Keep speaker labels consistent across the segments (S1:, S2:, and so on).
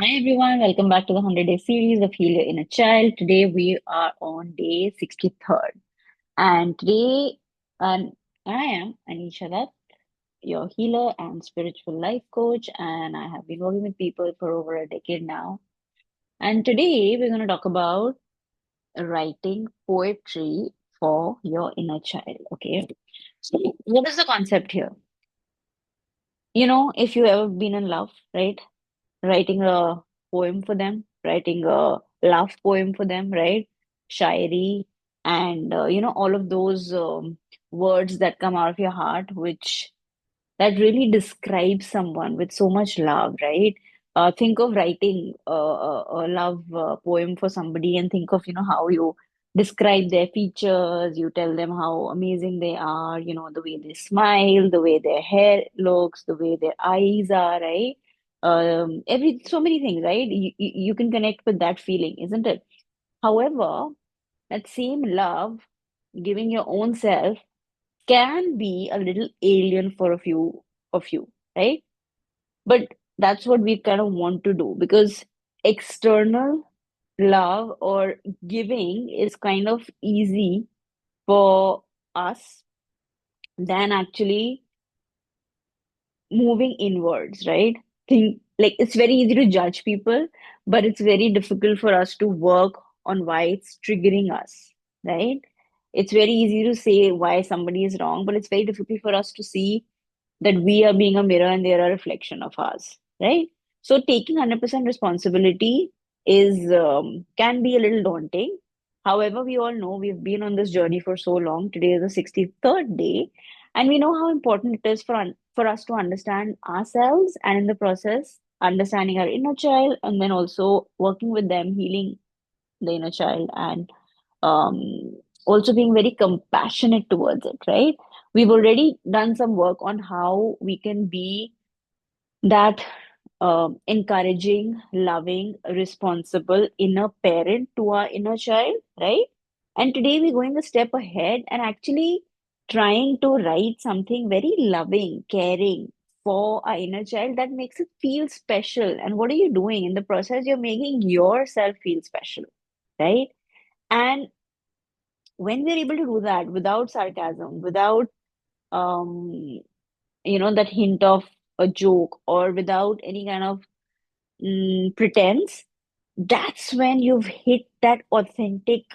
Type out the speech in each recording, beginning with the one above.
S1: Hi everyone, welcome back to the 100-day series of Heal Your Inner Child. Today we are on day 63rd. And today I am Anisha Dutt, your healer and spiritual life coach, and I have been working with people for over a decade now. And today we're going to talk about writing poetry for your inner child. Okay. So what is the concept here? If you ever been in love, right? Writing a poem for them, writing a love poem for them, right? Shairi and all of those words that come out of your heart, which that really describes someone with so much love, right? Think of writing a love poem for somebody and think of, how you describe their features, you tell them how amazing they are, the way they smile, the way their hair looks, the way their eyes are, right? So many things, right? You can connect with that feeling, isn't it? However, that same love, giving your own self, can be a little alien for a few of you, right? But that's what we kind of want to do because external love or giving is kind of easy for us than actually moving inwards, right? Think like it's very easy to judge people, but it's very difficult for us to work on why it's triggering us, right? It's very easy to say why somebody is wrong, but it's very difficult for us to see that we are being a mirror and they're a reflection of us, right? So taking 100% responsibility is can be a little daunting. However, we all know we've been on this journey for so long. Today is the 63rd day, and we know how important it is for us to understand ourselves and in the process understanding our inner child and then also working with them, healing the inner child and um, also being very compassionate towards it, right? We've already done some work on how we can be that encouraging, loving, responsible inner parent to our inner child, right? And today we're going a step ahead and actually trying to write something very loving, caring for our inner child that makes it feel special. And what are you doing? In the process, you're making yourself feel special, right? And when we're able to do that without sarcasm, without um, that hint of a joke or without any kind of pretense, that's when you've hit that authentic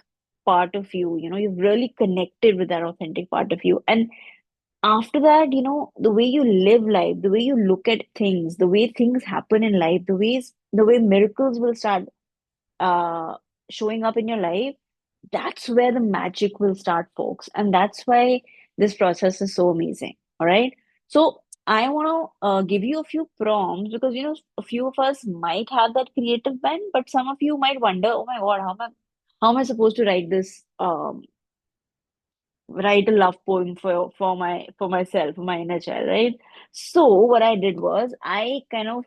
S1: part of you. You've really connected with that authentic part of you. And after that, the way you live life, the way you look at things, the way things happen in life, the way miracles will start uh, showing up in your life, that's where the magic will start, folks. And that's why this process is so amazing. All right. So I want to give you a few prompts because, a few of us might have that creative bent, but some of you might wonder, oh my God, how am I supposed to write this, write a love poem for myself, for my inner child, right? So what I did was I kind of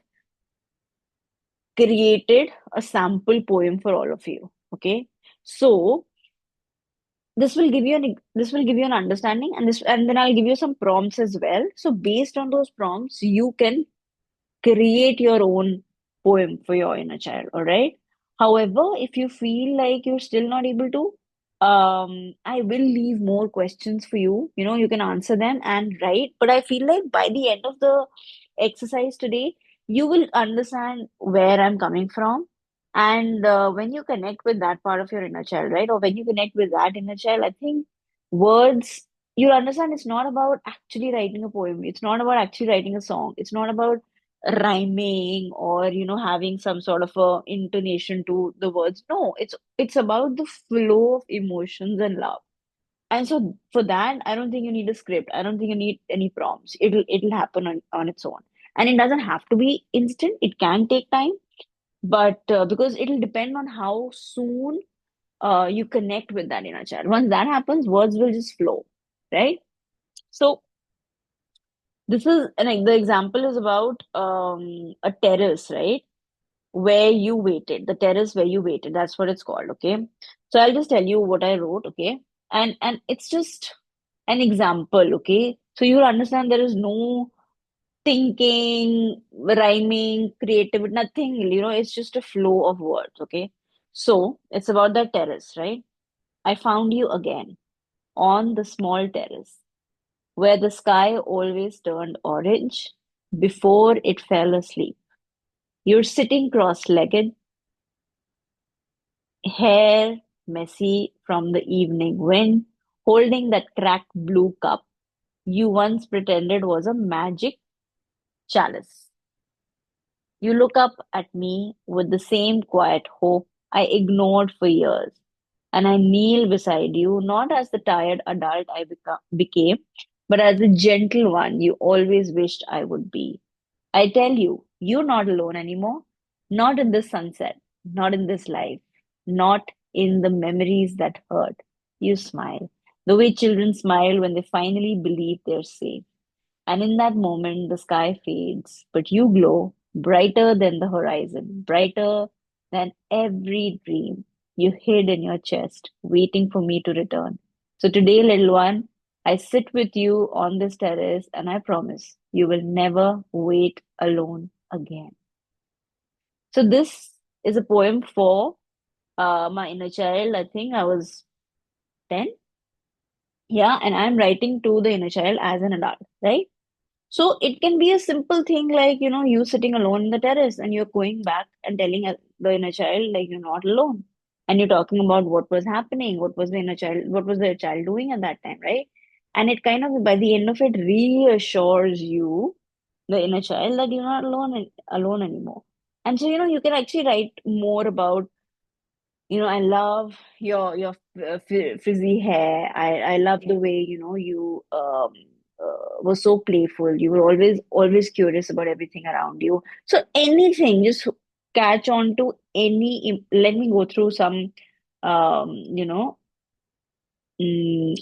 S1: created a sample poem for all of you. Okay. So this will give you an understanding and then I'll give you some prompts as well. So based on those prompts, you can create your own poem for your inner child, all right? However, if you feel like you're still not able to, I will leave more questions for you. You can answer them and write, but I feel like by the end of the exercise today, you will understand where I'm coming from. And when you connect with that part of your inner child, right? Or when you connect with that inner child, I think words, you'll understand it's not about actually writing a poem. It's not about actually writing a song. It's not about rhyming or having some sort of a intonation to the words. No, it's about the flow of emotions and love. And so for that, I don't think you need a script. I don't think you need any prompts. It'll happen on its own. And it doesn't have to be instant. It can take time, but because it'll depend on how soon you connect with that inner child. Once that happens, words will just flow, right? So this is like the example is about a terrace, right? Where you waited, the terrace where you waited. That's what it's called. Okay. So I'll just tell you what I wrote. Okay. And it's just an example. Okay. So you'll understand there is no thinking, rhyming, creative, nothing, it's just a flow of words, okay? So it's about the terrace, right? I found you again on the small terrace where the sky always turned orange before it fell asleep. You're sitting cross legged, hair messy from the evening wind, holding that cracked blue cup you once pretended was a magic chalice. You look up at me with the same quiet hope I ignored for years, and I kneel beside you, not as the tired adult became, but as the gentle one you always wished I would be. I tell you, you're not alone anymore. Not in this sunset, not in this life, not in the memories that hurt. You smile, the way children smile when they finally believe they're safe. And in that moment, the sky fades, but you glow brighter than the horizon, brighter than every dream you hid in your chest, waiting for me to return. So today, little one, I sit with you on this terrace, and I promise you will never wait alone again. So this is a poem for my inner child. I think I was 10. Yeah, and I'm writing to the inner child as an adult, right? So it can be a simple thing like, you sitting alone in the terrace and you're going back and telling the inner child, like, you're not alone. And you're talking about what was happening, what was the child doing at that time, right? And it kind of, by the end of it, reassures you, the inner child, that you're not alone anymore. And so, you can actually write more about, I love your frizzy hair. I love the way, you were so playful. You were always curious about everything around you. So anything, just catch on to any. Let me go through some, um, you know,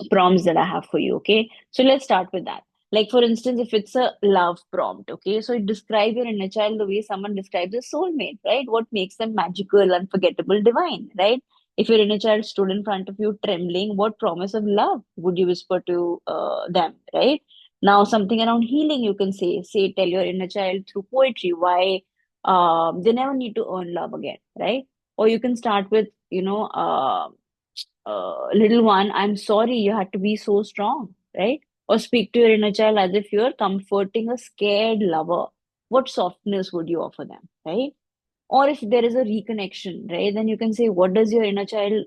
S1: prompts that I have for you. Okay, so let's start with that. Like for instance, if it's a love prompt, okay, so describe your inner child the way someone describes a soulmate, right? What makes them magical, unforgettable, divine, right? If your inner child stood in front of you trembling, what promise of love would you whisper to them, right? Now, something around healing, you can tell your inner child through poetry why they never need to earn love again, right? Or you can start with, little one, I'm sorry you had to be so strong, right? Or speak to your inner child as if you're comforting a scared lover. What softness would you offer them, right? Or if there is a reconnection, right, then you can say, what does your inner child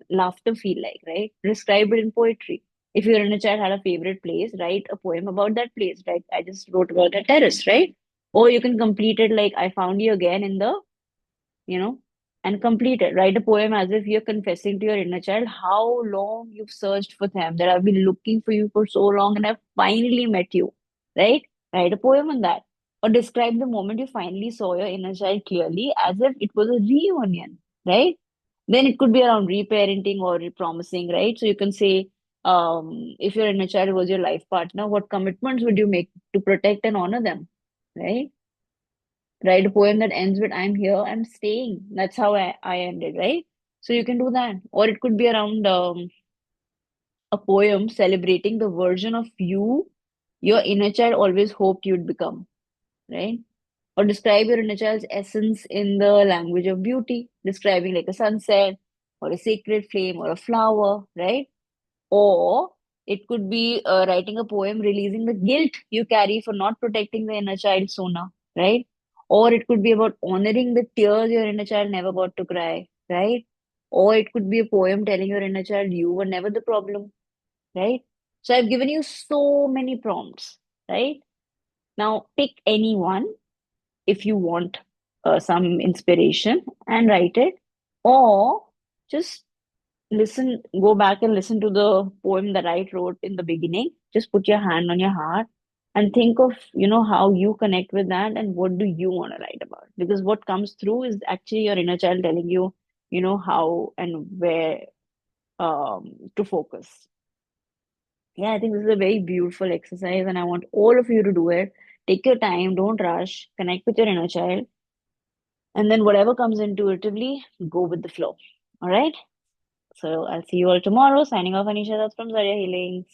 S1: laughter feel like, right? Describe it in poetry. If your inner child had a favorite place, write a poem about that place, right? I just wrote about the terrace, right? Or you can complete it like, I found you again in the you know, and complete it. Write a poem as if you're confessing to your inner child how long you've searched for them, that I've been looking for you for so long and I've finally met you, right? Write a poem on that. Or describe the moment you finally saw your inner child clearly as if it was a reunion, right? Then it could be around reparenting or promising, right? So you can say, if your inner child was your life partner, what commitments would you make to protect and honor them, right? Write a poem that ends with I'm here, I'm staying. That's how I ended, right? So you can do that. Or it could be around a poem celebrating the version of you your inner child always hoped you'd become, right? Or describe your inner child's essence in the language of beauty, describing like a sunset or a sacred flame or a flower, right? Or it could be writing a poem releasing the guilt you carry for not protecting the inner child sooner, right? Or it could be about honoring the tears your inner child never got to cry, right? Or it could be a poem telling your inner child you were never the problem, right? So I've given you so many prompts, right? Now pick any one if you want some inspiration and write it, or just go back and listen to the poem that I wrote in the beginning. Just put your hand on your heart and think of, how you connect with that and what do you want to write about. Because what comes through is actually your inner child telling you, how and where to focus. Yeah, I think this is a very beautiful exercise and I want all of you to do it. Take your time, don't rush, connect with your inner child, and then whatever comes intuitively, go with the flow. All right. So I'll see you all tomorrow. Signing off, Anisha. That's from Zarya Healings.